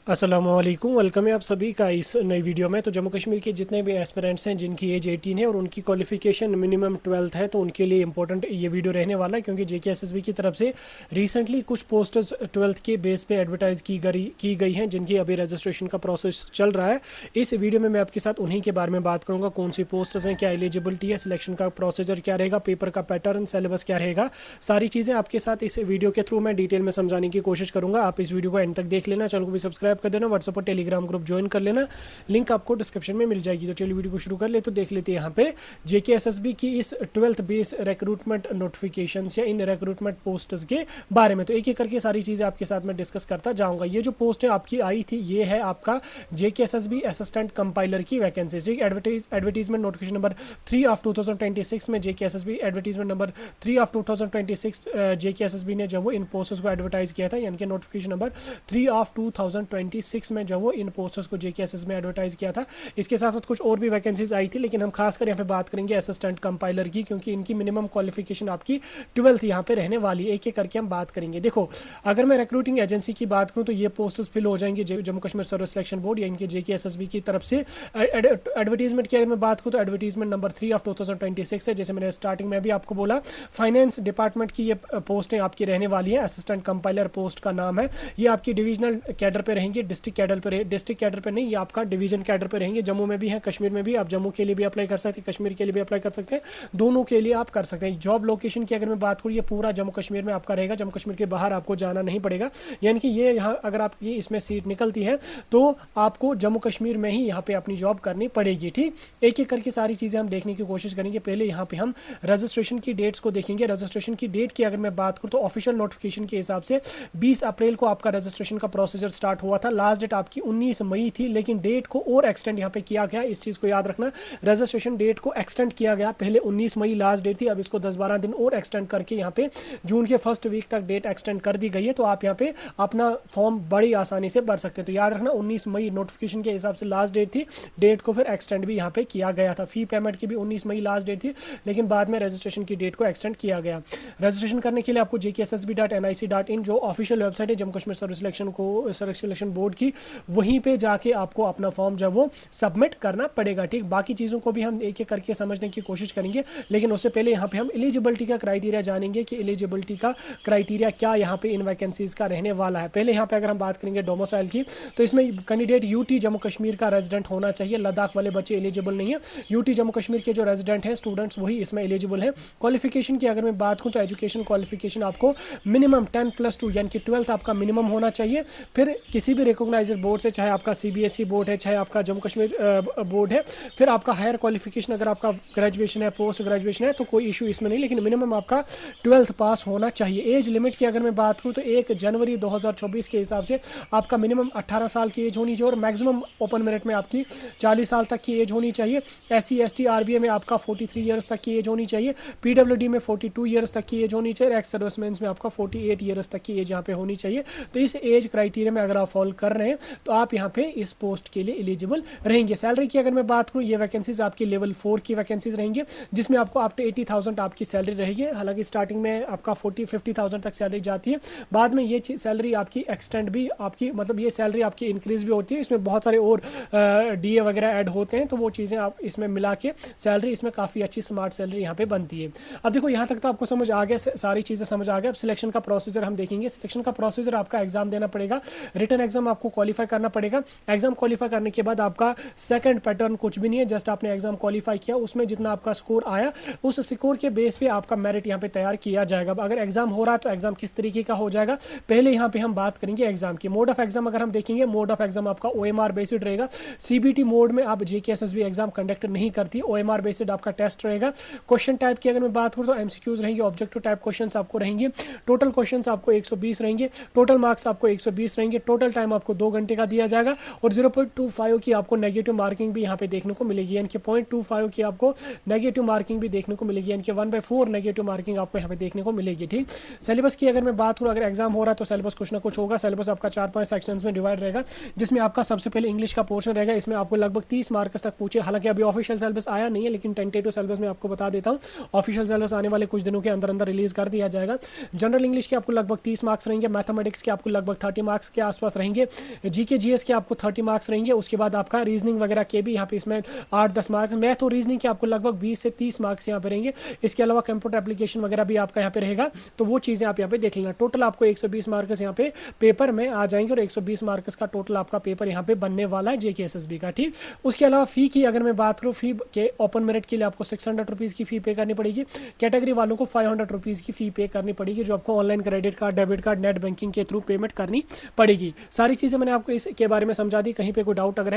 अस्सलामुअलैकुम, वेलकम है आप सभी का इस नई वीडियो में। तो जम्मू कश्मीर के जितने भी एस्पिरेंट्स हैं जिनकी एज 18 है और उनकी क्वालिफिकेशन मिनिमम 12th है, तो उनके लिए इंपॉर्टेंट ये वीडियो रहने वाला है, क्योंकि जेकेएसएसबी की तरफ से रिसेंटली कुछ पोस्टर्स 12th के बेस पे एडवर्टाइज की गई हैं, जिनकी अभी रजिस्ट्रेशन का प्रोसेस चल रहा है। इस वीडियो में मैं आपके साथ उन्हीं के बारे में बात करूँगा, कौन सी पोस्टर्स हैं, क्या एलिजिबिलिटी है, सिलेक्शन का प्रोसीजर क्या रहेगा, पेपर का पैटर्न, सिलेबस क्या रहेगा, सारी चीज़ें आपके साथ इस वीडियो के थ्रू मैं डिटेल में समझाने की कोशिश करूँगा। आप इस वीडियो को एंड तक देख लेना, चैनल को भी सब्सक्राइब कर देना, व्हाट्सएप पर टेलीग्राम ग्रुप ज्वाइन कर लेना, लिंक आपको डिस्क्रिप्शन में मिल जाएगी। तो चलिए वीडियो को शुरू कर ले। तो देख लेते हैं यहाँ पे जेकेएसएसबी की इस 12th बेस रिक्रूटमेंट नोटिफिकेशंस या इन रिक्रूटमेंट पोस्ट्स के बारे में। तो एक एक करके सारी चीज़ें आपके साथ में डिस्कस करता जाऊंगा। ये जो पोस्ट है आपकी आई थी, ये है आपका जेकेएसएसबी असिस्टेंट कंपाइलर की vacancy. Advertisement notification number 3 of 2026 में JKSSB advertisement number 3 of 2026 JKSSB ने जब वो इन पोस्ट्स को एडवर्टाइज किया था, यानी कि नोटिफिकेशन नंबर 3 ऑफ 2026 में जब वो इन पोस्टर्स को जेकेएसएस में एडवर्टाइज किया था। इसके साथ साथ कुछ और भी वैकेंसीज आई थी, लेकिन हम खासकर यहाँ पे बात करेंगे असिस्टेंट कंपाइलर की, क्योंकि इनकी मिनिमम क्वालिफिकेशन आपकी 12th यहाँ पे रहने वाली है। एक एक करके हम बात करेंगे। देखो, अगर मैं रिक्रूटिंग एजेंसी की बात करूँ तो ये पोस्टर्स फिल हो जाएंगे Jammu Kashmir service selection board या इनके जेकेएसएसबी की तरफ से। एडवर्टीजमेंट की अगर मैं बात करूँ तो एडवर्टीजमेंट नंबर 3 ऑफ 2026 है। जैसे मैंने स्टार्टिंग में भी आपको बोला, फाइनेंस डिपार्टमेंट की ये पोस्टें आपकी रहने वाली है। असिस्टेंट कंपाइलर पोस्ट का नाम है। ये आपकी डिविजनल कैडर पे रहेंगे, डिस्ट्रिक्ट कैडर पे नहीं, ये आपका डिवीजन कैडर पे रहेंगे। जम्मू में भी है, कश्मीर में भी। आप जम्मू के लिए भी अप्लाई कर सकते हैं, कश्मीर के लिए भी अप्लाई कर सकते हैं, दोनों के लिए आप कर सकते हैं। जॉब लोकेशन की अगर मैं बात करूँ, ये पूरा जम्मू कश्मीर में आपका रहेगा। जम्मू कश्मीर के बाहर आपको जाना नहीं पड़ेगा, यानी कि ये यहाँ अगर आपकी इसमें सीट निकलती है तो आपको जम्मू कश्मीर में ही यहाँ पे अपनी जॉब करनी पड़ेगी। ठीक, एक एक करके सारी चीज़ें हम देखने की कोशिश करेंगे। पहले यहाँ पे हम रजिस्ट्रेशन की डेट्स को देखेंगे। रजिस्ट्रेशन की डेट की अगर मैं बात करूँ तो ऑफिशियल नोटिफिकेशन के हिसाब से 20 अप्रैल को आपका रजिस्ट्रेशन का प्रोसीजर स्टार्ट हुआ था। लास्ट डेट आपकी 19 मई थी, लेकिन डेट को और एक्सटेंड यहाँ पे किया गया। इस चीज़ को याद रखना, रजिस्ट्रेशन डेट को एक्सटेंड किया गया। पहले 19 मई लास्ट डेट थी, अब इसको 10-12 दिन और एक्सटेंड करके यहाँ पे जून के फर्स्ट वीक तक डेट एक्सटेंड कर दी गई है। तो आप यहाँ पे अपना फॉर्म बड़ी आसानी से भर सकते हैं। तो याद रखना, 19 मई नोटिफिकेशन के हिसाब से लास्ट डेट थी, डेट को फिर एक्सटेंड भी यहाँ पे किया गया था। फी पेमेंट की भी 19 मई लास्ट डेट थी, लेकिन बाद में रजिस्ट्रेशन की डेट को एक्सटेंड किया गया। रजिस्ट्रेशन करने के लिए आपको jkssb.nic.in जो ऑफिशियल वेबसाइट है Jammu Kashmir service selection board की, वहीं पे जाके आपको अपना फॉर्म जब वो सबमिट करना पड़ेगा। ठीक, बाकी चीज़ों को भी हम एक एक करके समझने की कोशिश करेंगे, लेकिन उससे पहले यहाँ पे हम एलिजिबिलिटी का क्राइटेरिया जानेंगे कि एलिजिबिलिटी का क्राइटेरिया क्या यहाँ पे इन वैकेंसीज का रहने वाला है। पहले यहाँ पे अगर हम बात करेंगे डोमिसाइल की, तो इसमें कैंडिडेट यूटी जम्मू कश्मीर का रेजिडेंट होना चाहिए। लद्दाख वाले बच्चे एलिजिबल नहीं है। यूटी जम्मू कश्मीर के जो रेजिडेंट हैं स्टूडेंट्स, वही इसमें एलिजिबल है। क्वालिफिकेशन की अगर मैं बात करूँ तो एजुकेशन क्वालिफिकेशन आपको मिनिमम 10+2 यानी कि 12th आपका मिनिमम होना चाहिए। फिर किसी भी रिकॉग्नाइज्ड बोर्ड से, चाहे आपका सीबीएसई बोर्ड है, चाहे आपका जम्मू कश्मीर बोर्ड है, फिर आपका हायर क्वालिफिकेशन अगर आपका ग्रेजुएशन है, पोस्ट ग्रेजुएशन है, तो कोई इशू इसमें नहीं, लेकिन मिनिमम आपका 12th पास होना चाहिए। एज लिमिट की अगर मैं बात करूँ तो 1 जनवरी 2024 के हिसाब से आपका मिनिमम 18 साल की एज होनी चाहिए और मैक्सिमम ओपन मेरिट में आपकी 40 साल तक की एज होनी चाहिए। SC ST RBA में आपका 43 ईयर्स तक की एज होनी चाहिए। PWD में 42 ईयर्स तक की एज होनी चाहिए। एक्स सर्विसमैन में आपका 48 ईयर्स तक की एज यहाँ पे होनी चाहिए। तो इस एज क्राइटेरिया में अगर आप फॉलो कर रहे हैं तो आप यहाँ पे इस पोस्ट के लिए एलिजिबल रहेंगे। सैलरी की अगर मैं बात करूँ, ये वैकेंसीज आपकी लेवल 4 की वैकेंसीज रहेंगी, जिसमें आपको अप टू 80,000 आपकी सैलरी रहेगी। हालांकि स्टार्टिंग में आपका 40-50,000 तक सैलरी जाती है, बाद में ये सैलरी आपकी एक्सटेंड भी आपकी, मतलब ये सैलरी आपकी इंक्रीज भी होती है। इसमें बहुत सारे और DA वगैरह ऐड होते हैं, तो वो चीज़ें आप इसमें मिला के सैलरी इसमें काफ़ी अच्छी स्मार्ट सैलरी यहाँ पे बनती है। अब देखो, यहाँ तक तो आपको समझ आ गया, सारी चीज़ें समझ आ गया। अब सिलेक्शन का प्रोसीजर हम देखेंगे। सिलेक्शन का प्रोसीजर, आपका एग्जाम देना पड़ेगा, रिटन एग्जाम आपको क्वालिफाई करना पड़ेगा। एग्जाम क्वालिफाई करने के बाद आपका सेकंड पैटर्न कुछ भी नहीं है, जस्ट आपने एग्जाम क्वालिफाई किया, उसमें जितना आपका स्कोर आया उस स्कोर के बेस पे आपका मेरिट यहाँ पे तैयार किया जाएगा। अगर एग्जाम हो रहा है तो एग्जाम किस तरीके का हो जाएगा, पहले यहाँ पे हम बात करेंगे एग्जाम की। मोड ऑफ एग्जाम अगर हम देखेंगे, मोड ऑफ एग्जाम आपका OMR बेस्ड रहेगा। CBT मोड में आप जेकेएसएसबी एग्जाम कंडक्ट नहीं करती, OMR बेस्ड आपका टेस्ट रहेगा। क्वेश्चन टाइप की अगर मैं बात करूँ तो MCQs रहेंगे, ऑब्जेक्टिव टाइप क्वेश्चन आपको रहेंगे। टोटल क्वेश्चन आपको 120 रहेंगे, टोटल मार्क्स आपको 120 रहेंगे। टोटल टाइम आपको 2 घंटे का दिया जाएगा और 0.25 की आपको नेगेटिव मार्किंग भी यहाँ पे देखने को मिलेगी, यानी कि 0.25 की आपको नेगेटिव मार्किंग भी देखने को मिलेगी, यानी कि 1/4 नेगेटिव मार्किंग आपको यहाँ पे देखने को मिलेगी। ठीक, सिलेबस की अगर मैं बात करूँ, अगर एग्जाम हो रहा है तो सिलेबस कुछ ना कुछ होगा। सिलेबस आपका 4-5 सेक्शंस में डिवाइड रहेगा, जिसमें आपका सबसे पहले इंग्लिश का पोर्शन रहेगा। इसमें आपको लगभग 30 मार्क्स तक पूछे। हालांकि अभी ऑफिशियल सिलेबस आया नहीं है, लेकिन टेंटेटिव सिलेबस में आपको बता देता हूँ, ऑफिशियल सिलेबस आने वाले कुछ दिनों के अंदर रिलीज कर दिया जाएगा। जनरल इंग्लिश के आपको लगभग 30 मार्क्स रहेंगे, मैथमेटिक्स के आपको लगभग 30 मार्क्स के आसपास रहेंगे। रहेंगे। जीके जीएस के आपको 30 मार्क्स रहेंगे। उसके बाद आपका रीजनिंग वगैरह के भी यहाँ पे इसमें 8-10 मार्क्स, मैथ और रीजनिंग के आपको लगभग 20 से 30 मार्क्स यहाँ पे रहेंगे। इसके अलावा कंप्यूटर एप्लीकेशन वगैरह भी आपका यहाँ पे रहेगा, तो वो चीज़ें आप यहाँ पे देख लेना। टोटल आपको 120 मार्क्स यहाँ पे पेपर में आ जाएंगे और 120 मार्क्स का टोटल आपका पेपर यहाँ पे बनने वाला है जेके एसएसबी का। ठीक, उसके अलावा फी की अगर मैं बात करूँ, फी के ओपन मेरिट के लिए आपको 600 रुपीज़ की फी पे करनी पड़ेगी। कैटेगरी वालों को 500 रुपीज़ की फी पे करनी पड़ेगी, जो आपको online credit card, debit card, net banking के थ्रू पेमेंट करनी पड़ेगी। सारी चीज़ें मैंने आपको इसके बारे में समझा दी। कहीं पे कोई डाउट अगर है